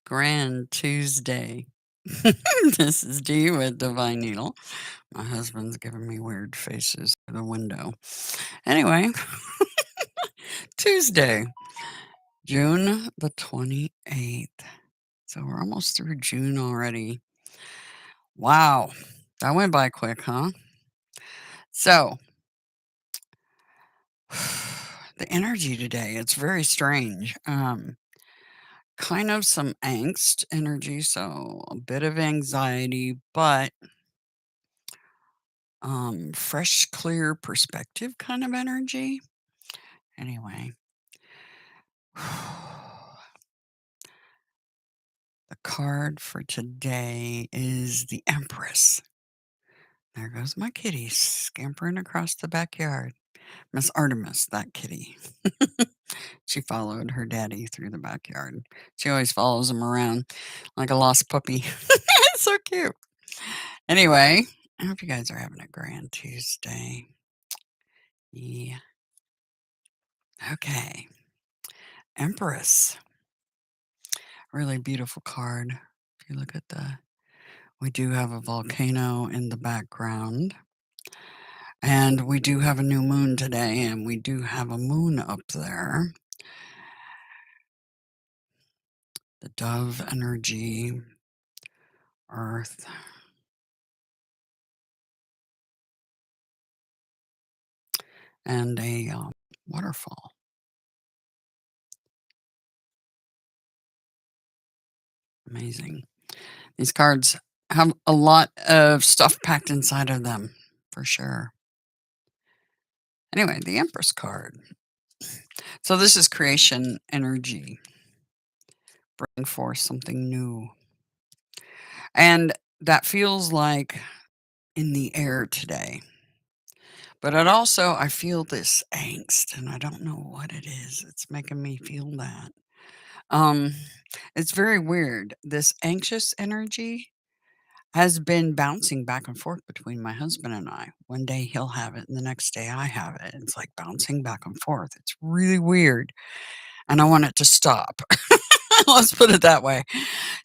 Grand Tuesday. This is Dee with Divine Needle. My husband's giving me weird faces through the window. Anyway, Tuesday, June the 28th. So we're almost through June already. Wow. That went by quick, huh? So, the energy today, it's very strange. Kind of some angst energy, so a bit of anxiety, but fresh, clear perspective kind of energy. Anyway, the card for today is the Empress. There goes my kitty scampering across the backyard. Miss Artemis, that kitty. She followed her daddy through the backyard. She always follows him around like a lost puppy. It's so cute. Anyway, I hope you guys are having a grand Tuesday. Yeah. Okay. Empress. Really beautiful card. If you look at we do have a volcano in the background. And we do have a new moon today, and we do have a moon up there. The dove energy, earth. And a waterfall. Amazing. These cards have a lot of stuff packed inside of them, for sure. Anyway, the Empress card. So this is creation energy. Bring forth something new. And that feels like in the air today. But it also, I feel this angst, and I don't know what it is. It's making me feel that. Um, it's very weird. This anxious energy has been bouncing back and forth between my husband and I. One day he'll have it, and the next day I have it. It's like bouncing back and forth. It's really weird, and I want it to stop. Let's put it that way.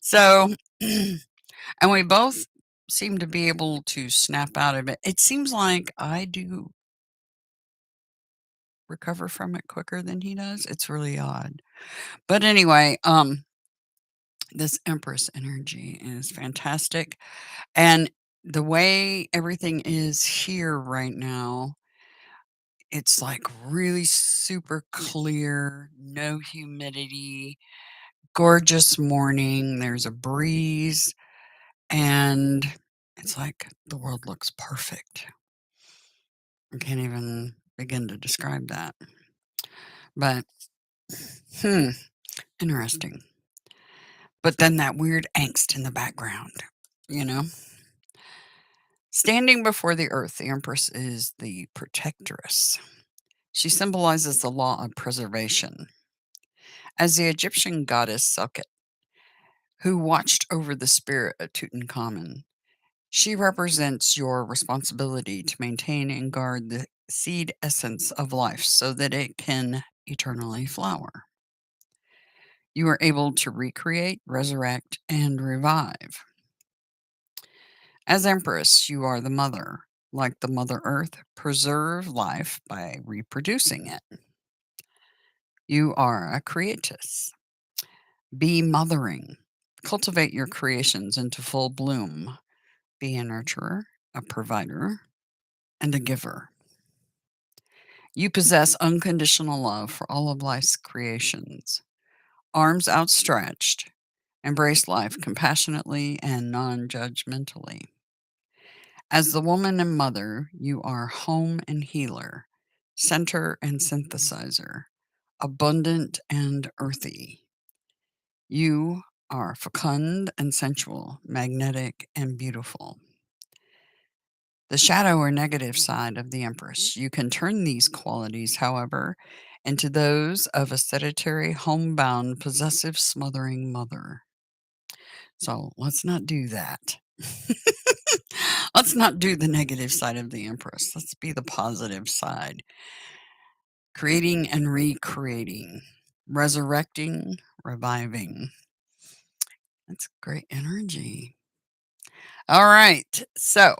So, and we both seem to be able to snap out of it. It seems like I do recover from it quicker than he does. It's really odd. But anyway, this Empress energy is fantastic. And the way everything is here right now, it's like really super clear, no humidity, gorgeous morning. There's a breeze, and it's like the world looks perfect. I can't even begin to describe that. But, interesting. But then that weird angst in the background, you know? Standing before the earth, the Empress is the protectress. She symbolizes the law of preservation. As the Egyptian goddess Sekhet, who watched over the spirit of Tutankhamun, she represents your responsibility to maintain and guard the seed essence of life so that it can eternally flower. You are able to recreate, resurrect, and revive. As Empress, you are the mother. Like the Mother Earth, preserve life by reproducing it. You are a creatress. Be mothering. Cultivate your creations into full bloom. Be a nurturer, a provider, and a giver. You possess unconditional love for all of life's creations. Arms outstretched, embrace life compassionately and non judgmentally. As the woman and mother, you are home and healer, center and synthesizer, abundant and earthy. You are fecund and sensual, magnetic and beautiful. The shadow or negative side of the Empress. You can turn these qualities, however, into those of a sedentary, homebound, possessive, smothering mother. So let's not do that. Let's not do the negative side of the Empress. Let's be the positive side. Creating and recreating, resurrecting, reviving. That's great energy. All right. So,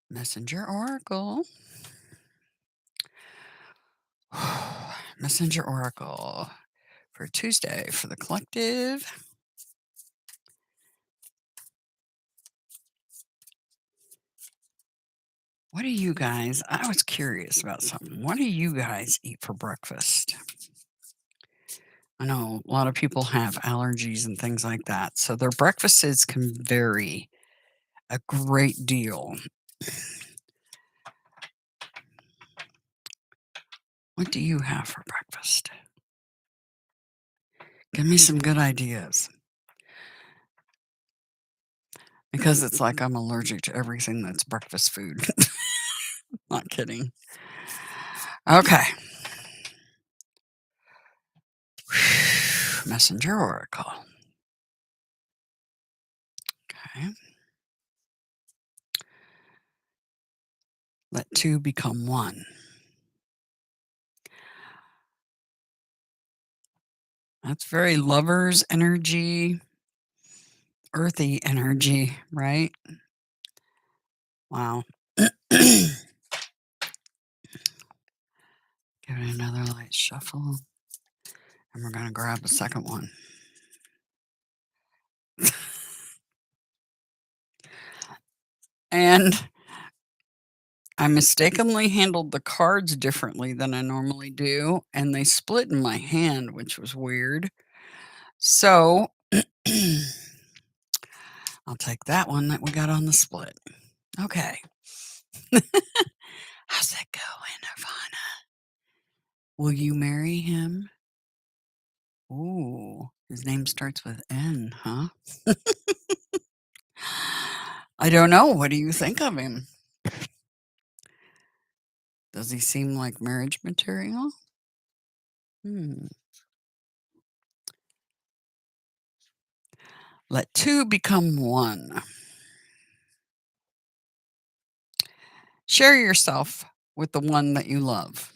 Messenger Oracle. Messenger Oracle for Tuesday for the collective. What do you guys, I was curious about something. What do you guys eat for breakfast? I know a lot of people have allergies and things like that, so their breakfasts can vary a great deal. What do you have for breakfast? Give me some good ideas. Because it's like I'm allergic to everything that's breakfast food. Not kidding. Okay. Messenger Oracle. Okay. Let two become one. That's very lover's energy, earthy energy, right? Wow. Give it another light shuffle. And we're going to grab a second one. And I mistakenly handled the cards differently than I normally do, and they split in my hand, which was weird. So I'll take that one that we got on the split. Okay. How's that going, Nirvana? Will you marry him? Ooh, his name starts with N, huh? I don't know. What do you think of him? Does he seem like marriage material? Let two become one. Share yourself with the one that you love.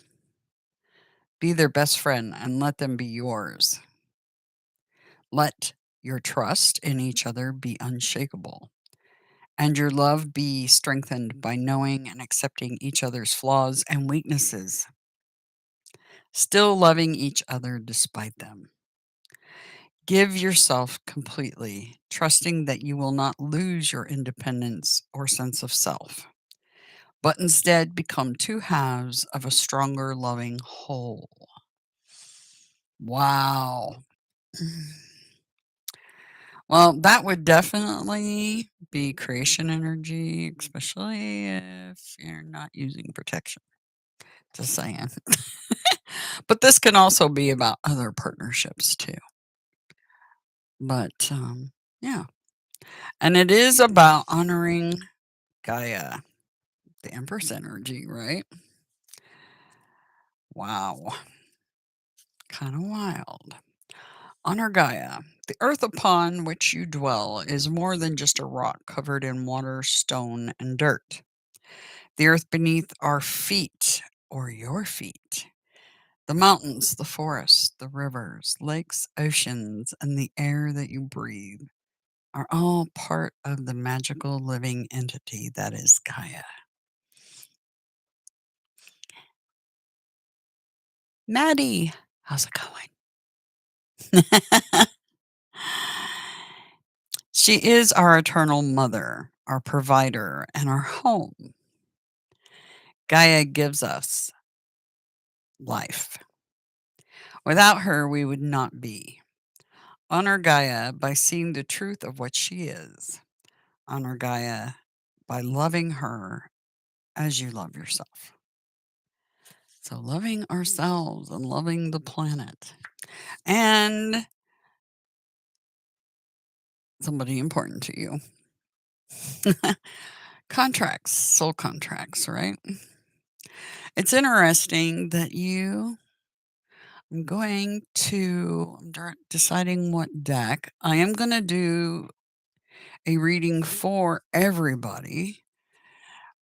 Be their best friend and let them be yours. Let your trust in each other be unshakable, and your love be strengthened by knowing and accepting each other's flaws and weaknesses, still loving each other despite them. Give yourself completely, trusting that you will not lose your independence or sense of self, but instead become two halves of a stronger, loving whole. Wow. Well, that would definitely be creation energy, especially if you're not using protection. Just saying. But this can also be about other partnerships too. But yeah. And it is about honoring Gaia, the Empress energy, right? Wow. Kind of wild. Honor Gaia. The earth upon which you dwell is more than just a rock covered in water, stone, and dirt. The earth beneath our feet, or your feet, the mountains, the forests, the rivers, lakes, oceans, and the air that you breathe are all part of the magical living entity that is Gaia. Maddie, how's it going? She is our eternal mother, our provider, and our home. Gaia gives us life. Without her, we would not be. Honor Gaia by seeing the truth of what she is. Honor Gaia by loving her as you love yourself. So, loving ourselves and loving the planet. And somebody important to you. Contracts, soul contracts, right? It's interesting that I'm deciding what deck. I am going to do a reading for everybody,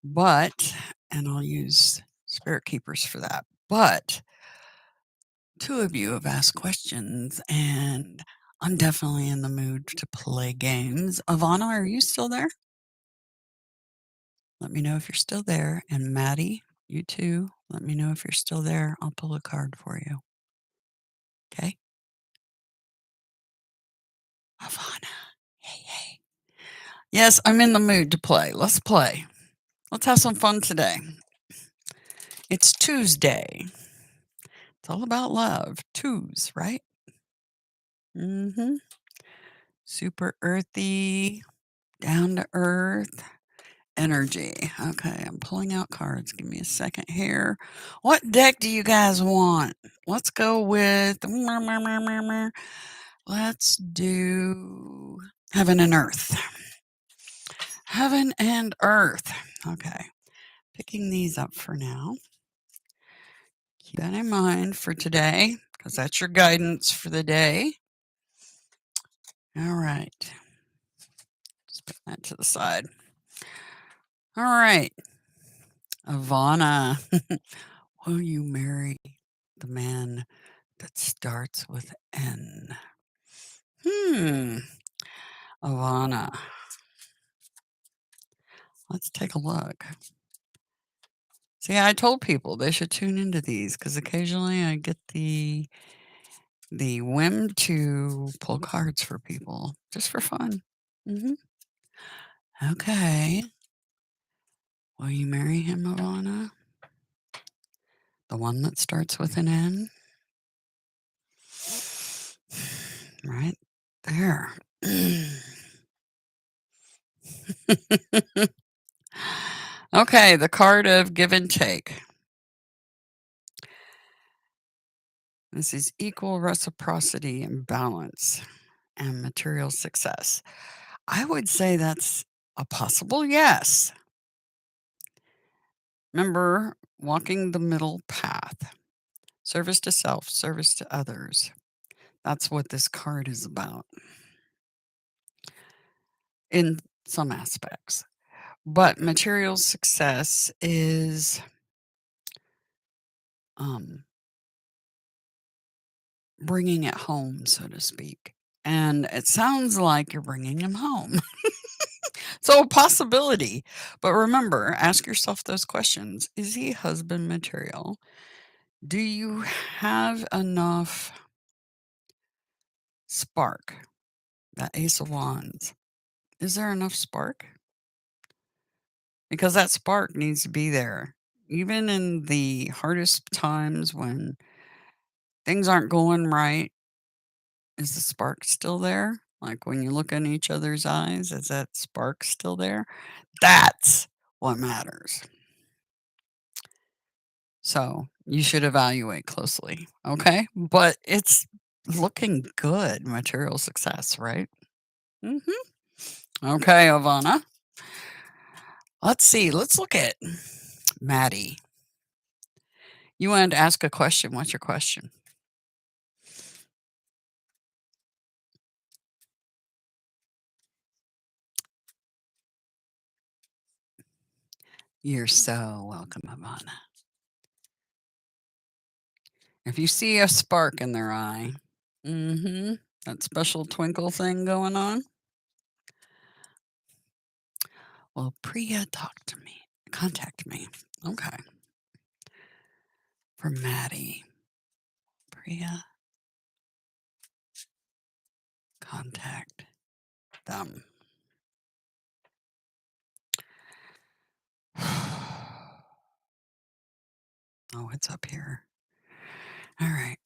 and I'll use Spirit Keepers for that. But two of you have asked questions, and I'm definitely in the mood to play games. Ivana, are you still there? Let me know if you're still there. And Maddie, you too. Let me know if you're still there. I'll pull a card for you. Okay? Ivana. Hey, hey. Yes, I'm in the mood to play. Let's play. Let's have some fun today. It's Tuesday. It's all about love. Twos, right? Mm-hmm. Super earthy, down to earth energy. Okay, I'm pulling out cards. Give me a second here. What deck do you guys want? Let's go with. Let's do Heaven and Earth. Heaven and Earth. Okay, picking these up for now. Keep that in mind for today because that's your guidance for the day. All right. Let's put that to the side. All right. Ivana, will you marry the man that starts with N? Ivana. Let's take a look. See, I told people they should tune into these because occasionally I get the whim to pull cards for people just for fun. hmm Okay. Will you marry him, Ivana? The one that starts with an N? Right there. Okay, the card of give and take. This is equal reciprocity and balance and material success. I would say that's a possible yes. Remember, walking the middle path, service to self, service to others. That's what this card is about in some aspects. But material success is um, bringing it home, so to speak. And it sounds like you're bringing him home. So, a possibility. But remember, ask yourself those questions. Is he husband material? Do you have enough spark? That Ace of Wands. Is there enough spark? Because that spark needs to be there. Even in the hardest times when things aren't going right, is the spark still there? Like when you look in each other's eyes, is that spark still there? That's what matters. So you should evaluate closely. Okay. But it's looking good, material success, right? hmm Okay, Ivana. Let's see. Let's look at Maddie. You wanted to ask a question. What's your question? You're so welcome, Ivana. If you see a spark in their eye, that special twinkle thing going on, well, Priya, talk to me. Contact me. Okay. For Maddie. Priya, contact them. Oh, it's up here. All right.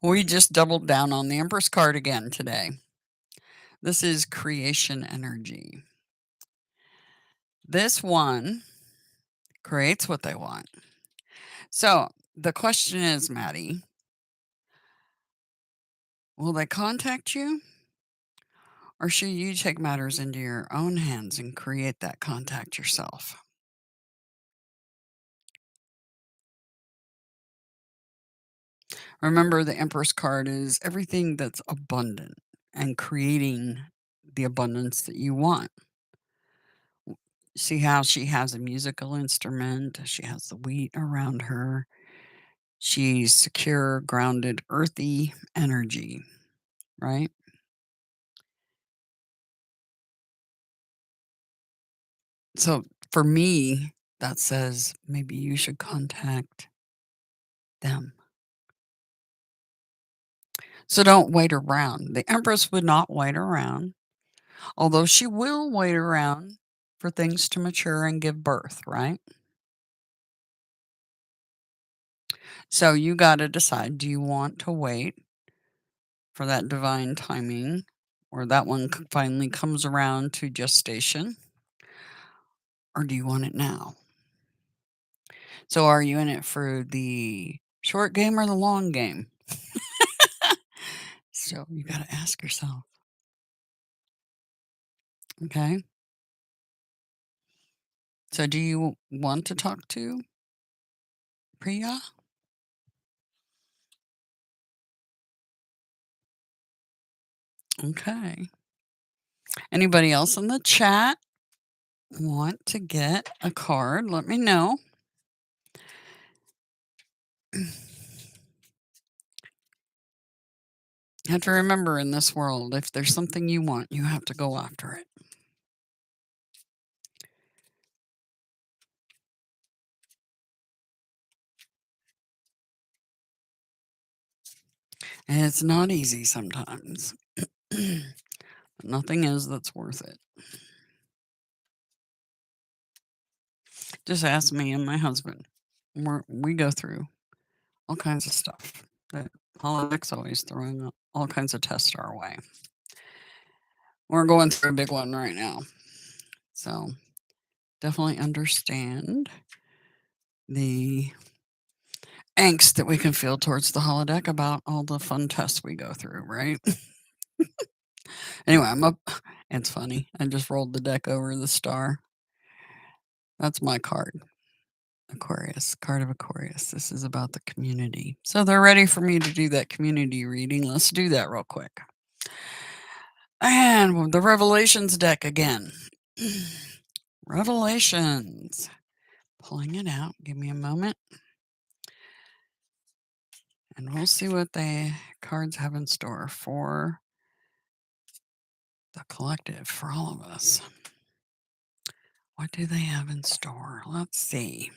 We just doubled down on the Empress card again today. This is creation energy. This one creates what they want. So the question is, Maddie, will they contact you? Or should you take matters into your own hands and create that contact yourself? Remember, the Empress card is everything that's abundant and creating the abundance that you want. See how she has a musical instrument, she has the wheat around her. She's secure, grounded, earthy energy, right? So for me, that says maybe you should contact them. So don't wait around. The Empress would not wait around, although she will wait around for things to mature and give birth, right? So you got to decide, do you want to wait for that divine timing or that one finally comes around to gestation, or do you want it now? So are you in it for the short game or the long game? So you got to ask yourself, okay? So do you want to talk to Priya? Okay. Anybody else in the chat want to get a card? Let me know. You have to remember, in this world, if there's something you want, you have to go after it. And it's not easy sometimes. Nothing is that's worth it. Just ask me and my husband. We go through all kinds of stuff. That politics always throwing up all kinds of tests our way. We're going through a big one right now. So definitely understand the angst that we can feel towards the holodeck about all the fun tests we go through, right? Anyway, I'm up. It's funny. I just rolled the deck over the star. That's my card. Aquarius, card of Aquarius. This is about the community. So they're ready for me to do that community reading. Let's do that real quick. And the Revelations deck again. Revelations. Pulling it out. Give me a moment. And we'll see what the cards have in store for the collective, for all of us. What do they have in store? Let's see.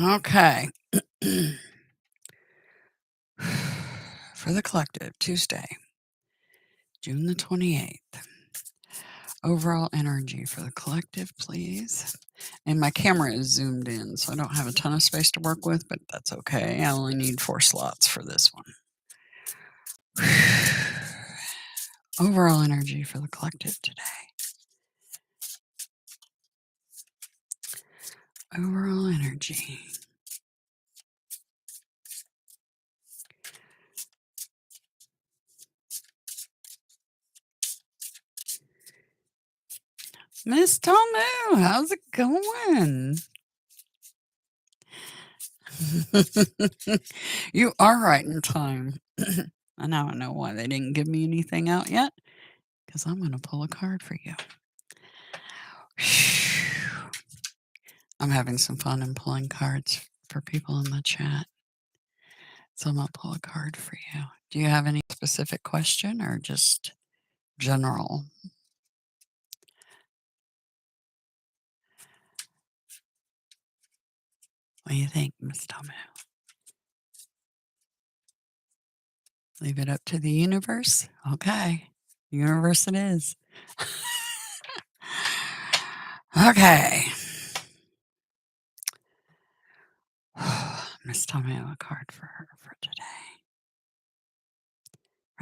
Okay. For the collective, Tuesday, June the 28th. Overall energy for the collective, please. And my camera is zoomed in, so I don't have a ton of space to work with, but that's okay. I only need 4 slots for this one. Overall energy for the collective today. Overall energy. Miss Tomu, how's it going? You are right in time. I now know why they didn't give me anything out yet, because I'm going to pull a card for you. I'm having some fun in pulling cards for people in the chat. So I'm going to pull a card for you. Do you have any specific question or just general? What do you think, Miss Tomu? Leave it up to the universe? Okay. Universe it is. Okay. Miss Tomu, a card for her for today.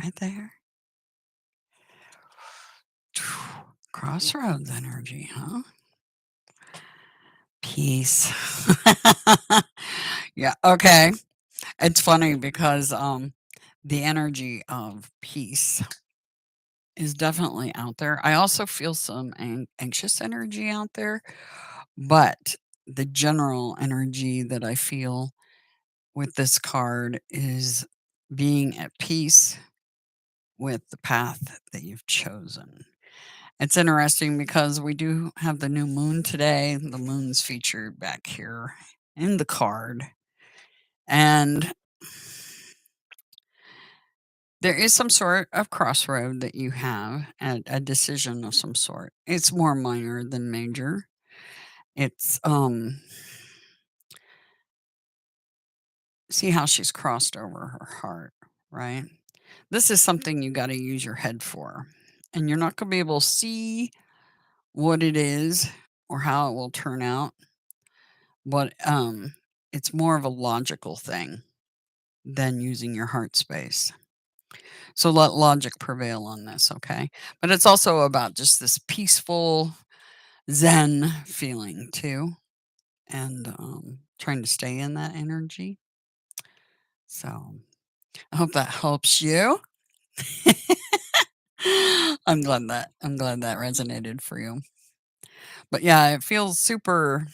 Right there. Crossroads energy, huh? Peace. Yeah, okay. It's funny because the energy of peace is definitely out there. I also feel some anxious energy out there, but the general energy that I feel with this card is being at peace with the path that you've chosen. It's interesting because we do have the new moon today. The moon's featured back here in the card. And there is some sort of crossroad that you have, a decision of some sort. It's more minor than major. It's see how she's crossed over her heart, right? This is something you got to use your head for. And you're not going to be able to see what it is or how it will turn out, but it's more of a logical thing than using your heart space. So let logic prevail on this, okay? But it's also about just this peaceful zen feeling too, and trying to stay in that energy. So I hope that helps you. I'm glad that resonated for you. But yeah, it feels super.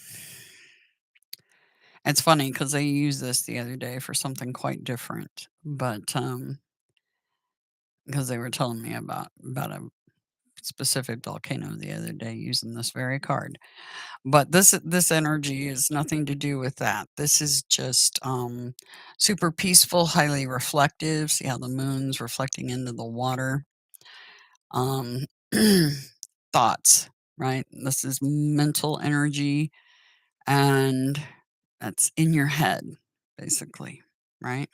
It's funny because I used this the other day for something quite different, but because they were telling me about a specific volcano the other day using this very card. But this energy is nothing to do with that. This is just super peaceful, highly reflective. See how the moon's reflecting into the water. Um, thoughts, right? This is mental energy, and that's in your head, basically, right?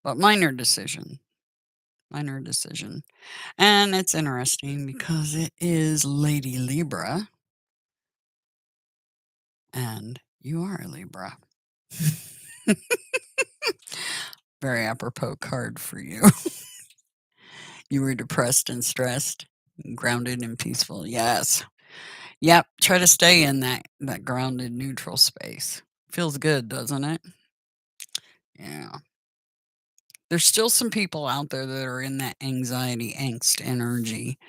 But minor decision. And it's interesting because it is Lady Libra, and you are a Libra. Very apropos card for you. You were depressed and stressed, grounded and peaceful. Yes. Yep. Try to stay in that grounded neutral space. Feels good, doesn't it? Yeah. There's still some people out there that are in that anxiety, angst energy.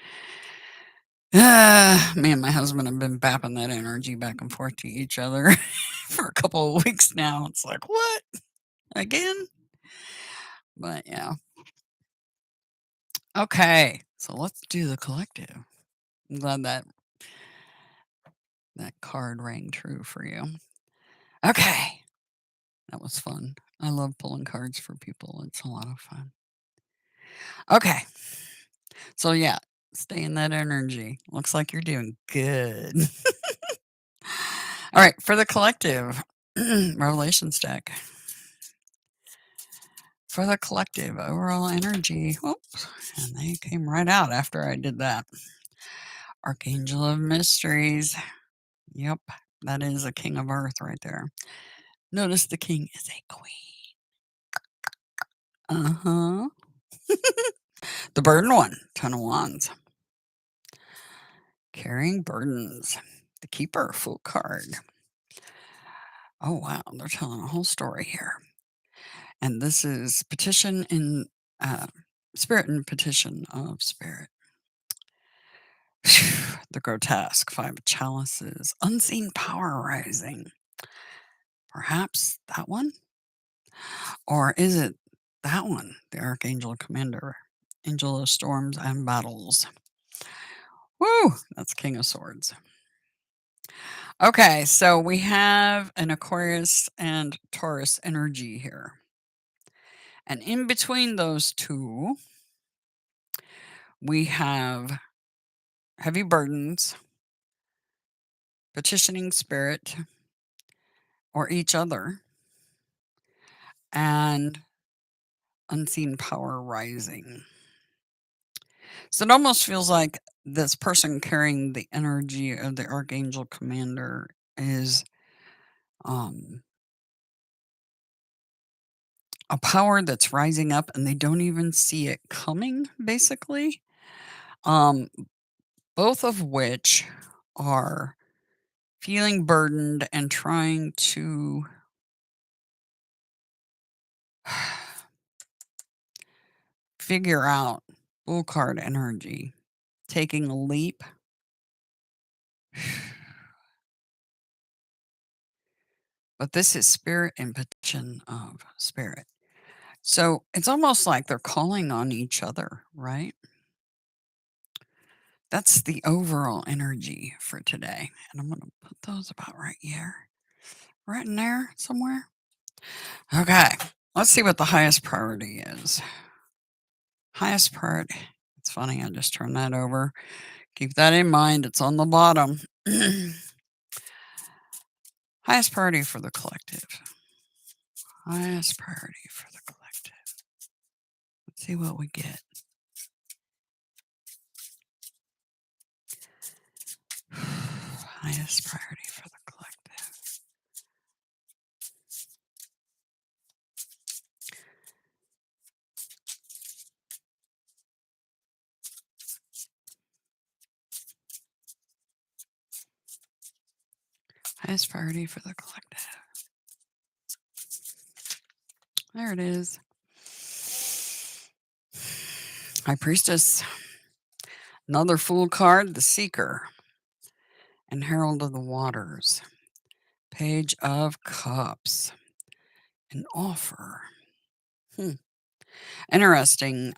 Me and my husband have been bapping that energy back and forth to each other for a couple of weeks now. It's like, what? Again? But yeah. Okay. So let's do the collective. I'm glad that card rang true for you. Okay. That was fun. I love pulling cards for people. It's a lot of fun. Okay. So yeah, stay in that energy. Looks like you're doing good. All right, for the collective Revelations deck. For the collective overall energy. Oops, and they came right out after I did that. Archangel of Mysteries. Yep, that is a king of earth right there. Notice the king is a queen. Uh-huh. The burden one, Ten of Wands. Carrying burdens. The keeper, Fool card. Oh wow, they're telling a whole story here. And this is petition in spirit and petition of spirit. The grotesque, Five of Chalices, unseen power rising. Perhaps that one? Or is it that one? The Archangel Commander, Angel of Storms and Battles. Woo! That's King of Swords. Okay, so we have an Aquarius and Taurus energy here. And in between those two, we have heavy burdens, petitioning spirit, or each other, and unseen power rising. So it almost feels like this person carrying the energy of the Archangel Commander is um, a power that's rising up and they don't even see it coming, basically. Um, both of which are feeling burdened and trying to figure out Bull card energy, taking a leap. But this is spirit and petition of spirit. So it's almost like they're calling on each other, right? That's the overall energy for today. And I'm going to put those about right here. Right in there somewhere? Okay. Let's see what the highest priority is. Highest priority. It's funny, I just turned that over. Keep that in mind. It's on the bottom. Highest priority for the collective. Highest priority for the collective. Let's see what we get. Highest priority for the collective. Highest priority for the collective. There it is. High Priestess. Another Fool card, the Seeker. And Herald of the Waters. Page of Cups. An Offer. Interesting.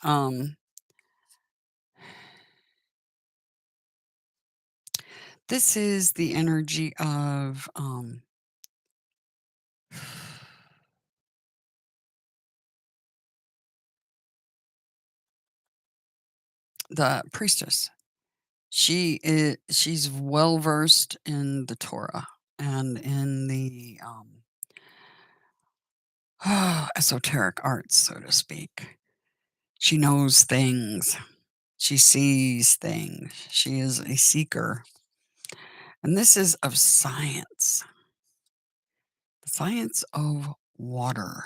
This is the energy of the priestess. She's well versed in the Torah and in the esoteric arts, so to speak. She knows things. She sees things. She is a seeker. And this is of science. The science of water.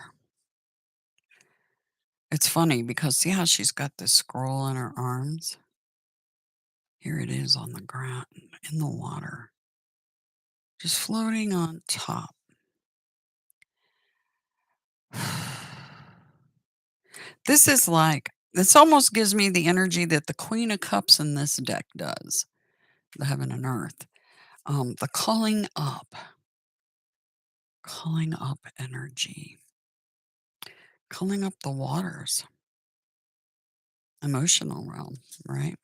It's funny because see how she's got this scroll in her arms? Here it is on the ground, in the water, just floating on top. This is like, this almost gives me the energy that the Queen of Cups in this deck does, the Heaven and Earth. The calling up energy, calling up the waters, emotional realm, right?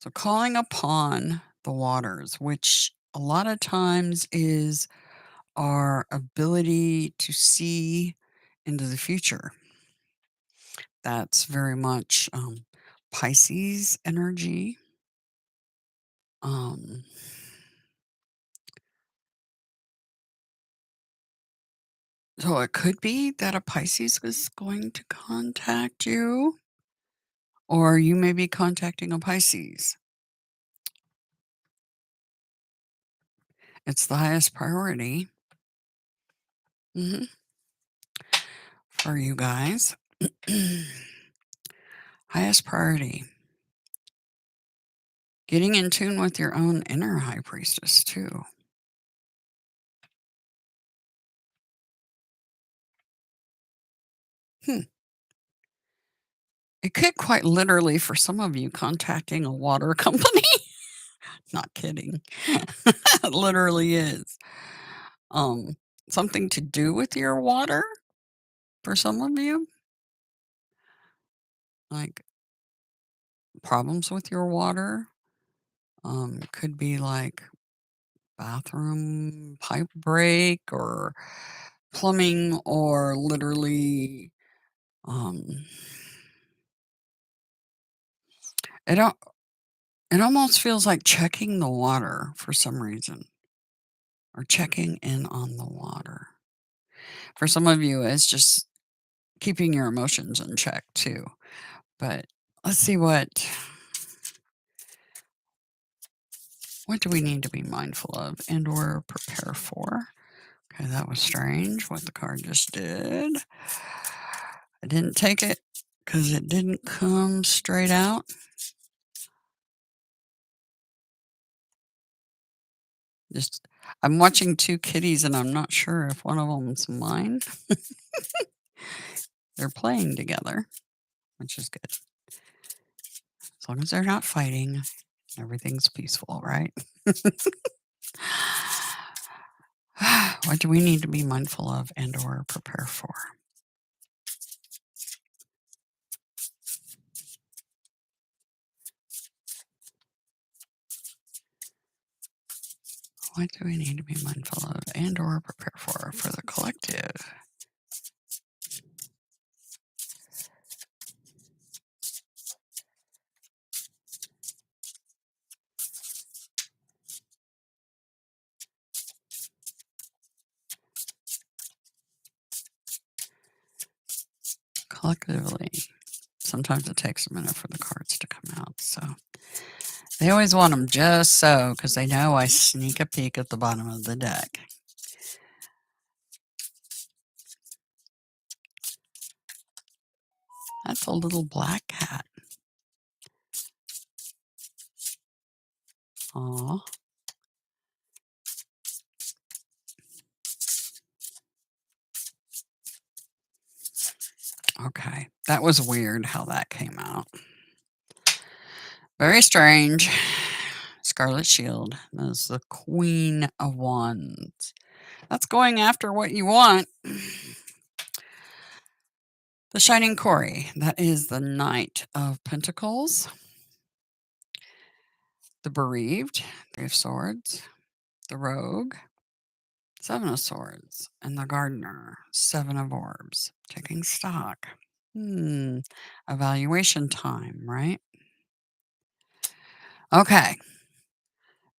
So calling upon the waters, which a lot of times is our ability to see into the future. That's very much Pisces energy. So it could be that a Pisces is going to contact you, or you may be contacting a Pisces. It's the highest priority for you guys. Highest priority. Getting in tune with your own inner high priestess, too. It could quite literally, for some of you, contacting a water company. Not kidding. It literally is. Something to do with your water for some of you. Like problems with your water. Could be like bathroom pipe break or plumbing or literally it almost feels like checking the water for some reason or checking in on the water. For some of you, it's just keeping your emotions in check too. But let's see what do we need to be mindful of and or prepare for? Okay, that was strange what the card just did. I didn't take it because it didn't come straight out. Just I'm watching two kitties and I'm not sure if one of them's mine. They're playing together, which is good. As long as they're not fighting, everything's peaceful, right? What do we need to be mindful of and or prepare for? What do we need to be mindful of and or prepare for the collective? Collectively. Sometimes it takes a minute for the cards to come out, so they always want them just so, because they know I sneak a peek at the bottom of the deck. That's a little black cat. Aw. Okay, that was weird how that came out. Very strange. Scarlet Shield. That's the Queen of Wands. That's going after what you want. The Shining Quarry. That is the Knight of Pentacles. The Bereaved. Three of Swords. The Rogue. Seven of Swords. And the Gardener. Seven of Orbs. Taking stock. Evaluation time, right? Okay.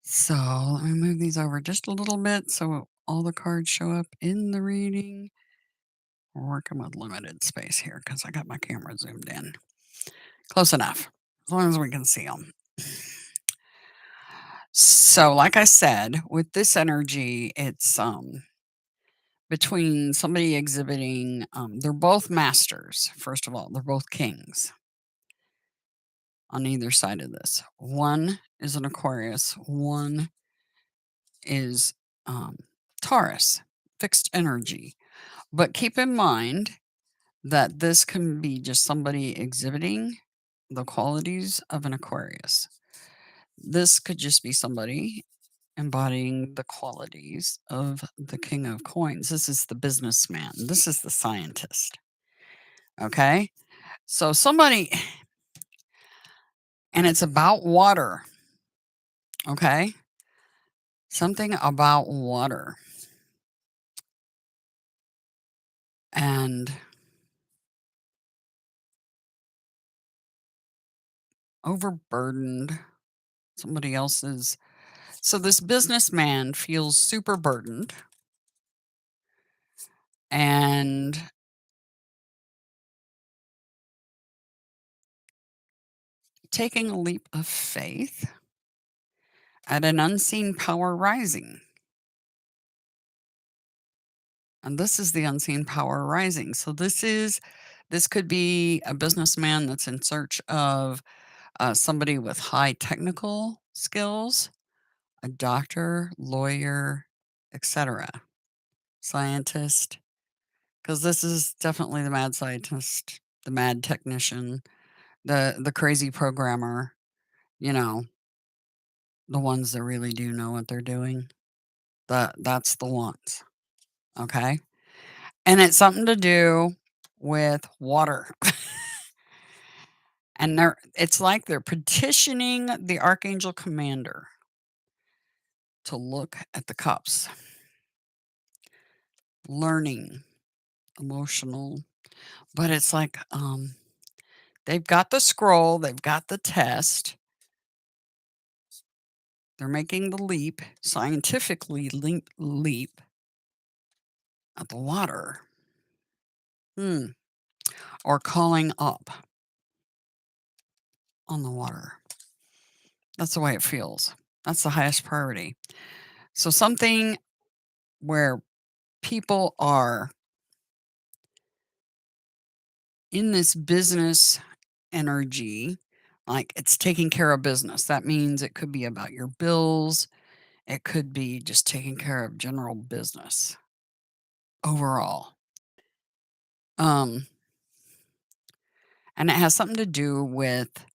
So let me move these over just a little bit so all the cards show up in the reading. We're working with limited space here because I got my camera zoomed in. Close enough, as long as we can see them. So like I said, with this energy, it's between somebody exhibiting, they're both masters, first of all. They're both kings on either side of this. One is an Aquarius. One is Taurus, fixed energy. But keep in mind that this can be just somebody exhibiting the qualities of an Aquarius. This could just be somebody embodying the qualities of the King of Coins. This is the businessman. This is the scientist. Okay? So somebody, and it's about water. Okay? Something about water. And overburdened. Somebody else's. So this businessman feels super burdened and taking a leap of faith at an unseen power rising. And this is the unseen power rising. So this could be a businessman that's in search of somebody with high technical skills, a doctor, lawyer, etc., scientist, because this is definitely the mad scientist, the mad technician, the crazy programmer, you know, the ones that really do know what they're doing. That's the ones. Okay? And it's something to do with water. And it's like they're petitioning the Archangel Commander to look at the cups. Learning, emotional, but it's like they've got the scroll, they've got the test. They're making the leap, scientifically leap at the water. Or calling up on the water. That's the way it feels. That's the highest priority. So something where people are in this business energy, like it's taking care of business. That means it could be about your bills. It could be just taking care of general business overall. And it has something to do with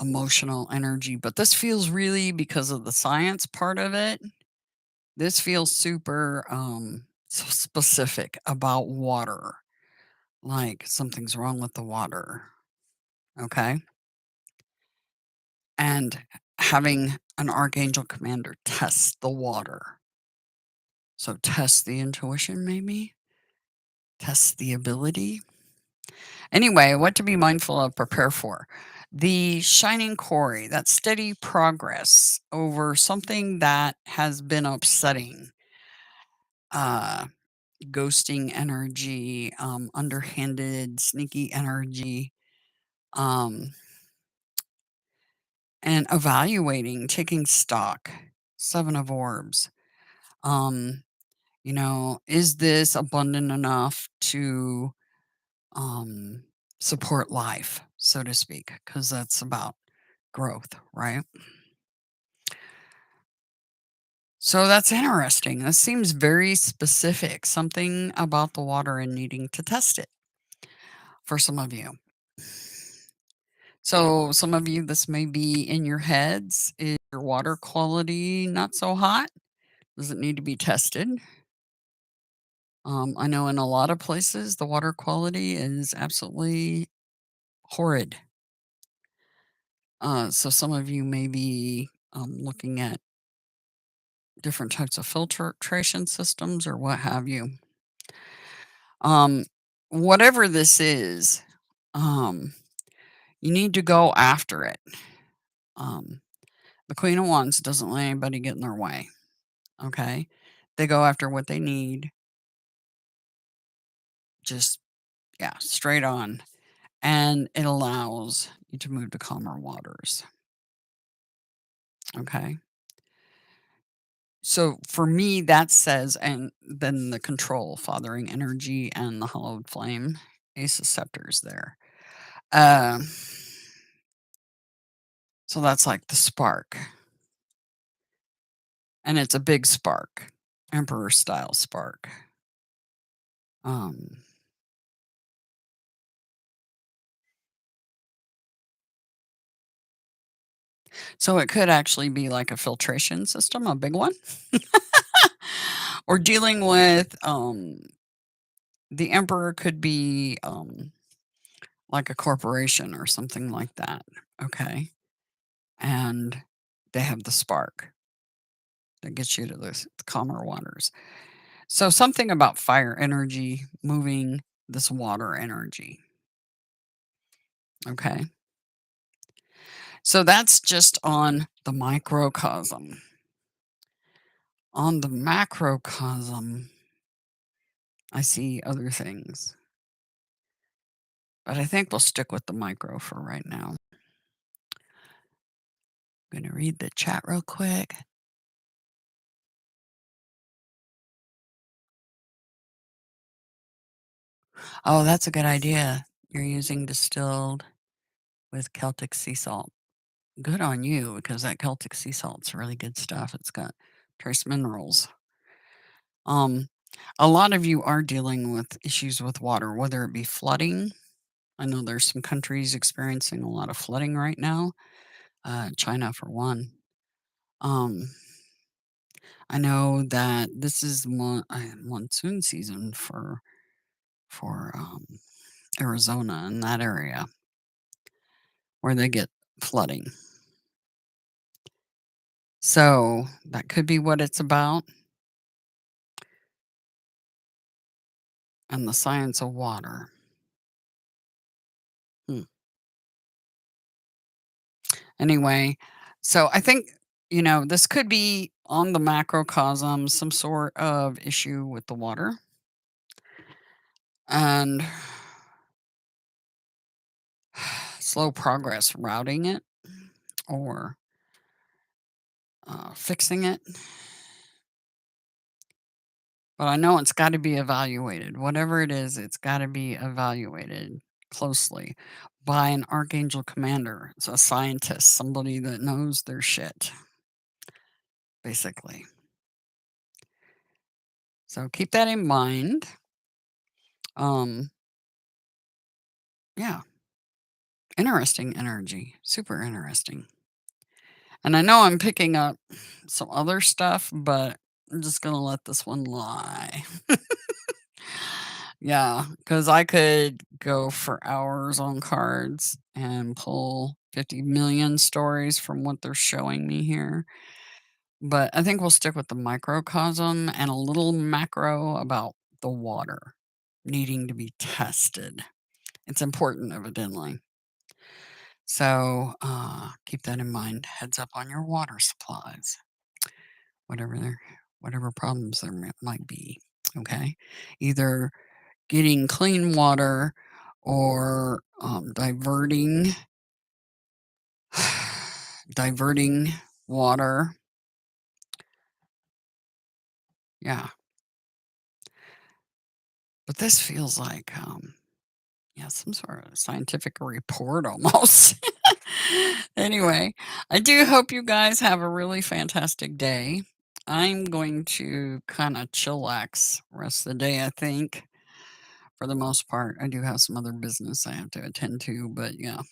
emotional energy, but this feels really, because of the science part of it, this feels super specific about water. Like something's wrong with the water. Okay. And having an archangel commander test the water. So test the intuition, maybe? Test the ability? Anyway, what to be mindful of, prepare for. The shining quarry, that steady progress over something that has been upsetting. Uh, ghosting energy, underhanded, sneaky energy, um, and evaluating, taking stock. Seven of Orbs. Um, is this abundant enough to um, support life, so to speak? Because that's about growth, right? So that's interesting. This seems very specific. Something about the water and needing to test it for some of you. So, some of you, this may be in your heads. Is your water quality not so hot? Does it need to be tested? I know in a lot of places the water quality is absolutely horrid. So, some of you may be looking at different types of filtration systems or what have you. Um, whatever this is, um, you need to go after it. Um, the Queen of Wands doesn't let anybody get in their way. Okay. They go after what they need. Just, yeah, straight on. And it allows you to move to calmer waters. Okay. So for me, that says, and then the control, fathering energy, and the hollowed flame, Ace of Scepters there. Um, so that's like the spark. And it's a big spark, Emperor style spark. Um, so it could actually be like a filtration system, a big one. Or dealing with the emperor could be like a corporation or something like that. Okay. And they have the spark that gets you to the calmer waters. So something about fire energy moving this water energy. Okay. So that's just on the microcosm. On the macrocosm, I see other things. But I think we'll stick with the micro for right now. I'm going to read the chat real quick. Oh, that's a good idea. You're using distilled with Celtic sea salt. Good on you, because that Celtic sea salt's really good stuff. It's got trace minerals. Um, a lot of you are dealing with issues with water, whether it be flooding. I know there's some countries experiencing a lot of flooding right now. China, for one. Um, I know that this is monsoon season for Arizona and that area where they get flooding. So that could be what it's about. And the science of water. Hmm. Anyway, so I think, this could be on the macrocosm, some sort of issue with the water. And slow progress routing it or fixing it. But I know it's got to be evaluated. Whatever it is, it's got to be evaluated closely by an archangel commander. It's a scientist, somebody that knows their shit, basically. So keep that in mind. Yeah, interesting energy, super interesting. And I know I'm picking up some other stuff, but I'm just gonna let this one lie. Yeah, because I could go for hours on cards and pull 50 million stories from what they're showing me here. But I think we'll stick with the microcosm and a little macro about the water needing to be tested. It's important, evidently. So keep that in mind. Heads up on your water supplies, whatever whatever problems there might be. Okay, either getting clean water or diverting diverting water. Yeah, but this feels like yeah, some sort of scientific report almost. Anyway, I do hope you guys have a really fantastic day. I'm going to kind of chillax rest of the day, I think, for the most part. I do have some other business I have to attend to, but yeah.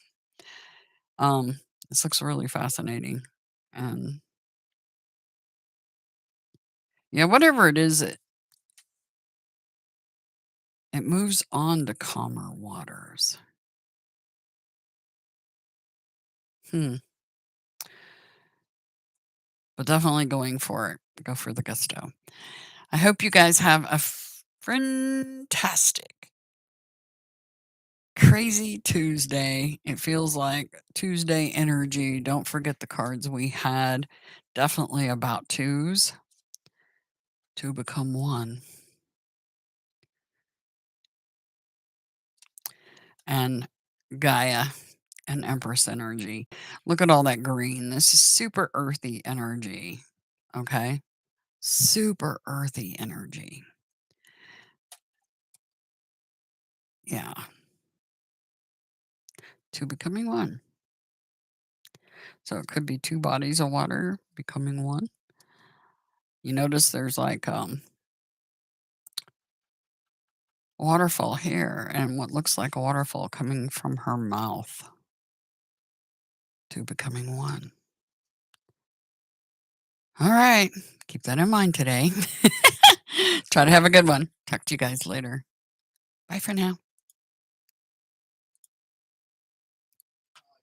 This looks really fascinating. And yeah, whatever it is, it moves on to calmer waters. Hmm. But definitely going for it. Go for the gusto. I hope you guys have a fantastic, crazy Tuesday. It feels like Tuesday energy. Don't forget the cards we had. Definitely about twos. Two become one. And Gaia and Empress energy. Look at all that green. This is super earthy energy. Okay. Super earthy energy. Yeah. Two becoming one. So it could be two bodies of water becoming one. You notice there's like waterfall here and what looks like a waterfall coming from her mouth. Two becoming one. All right. Keep that in mind today. Try to have a good one. Talk to you guys later. Bye for now.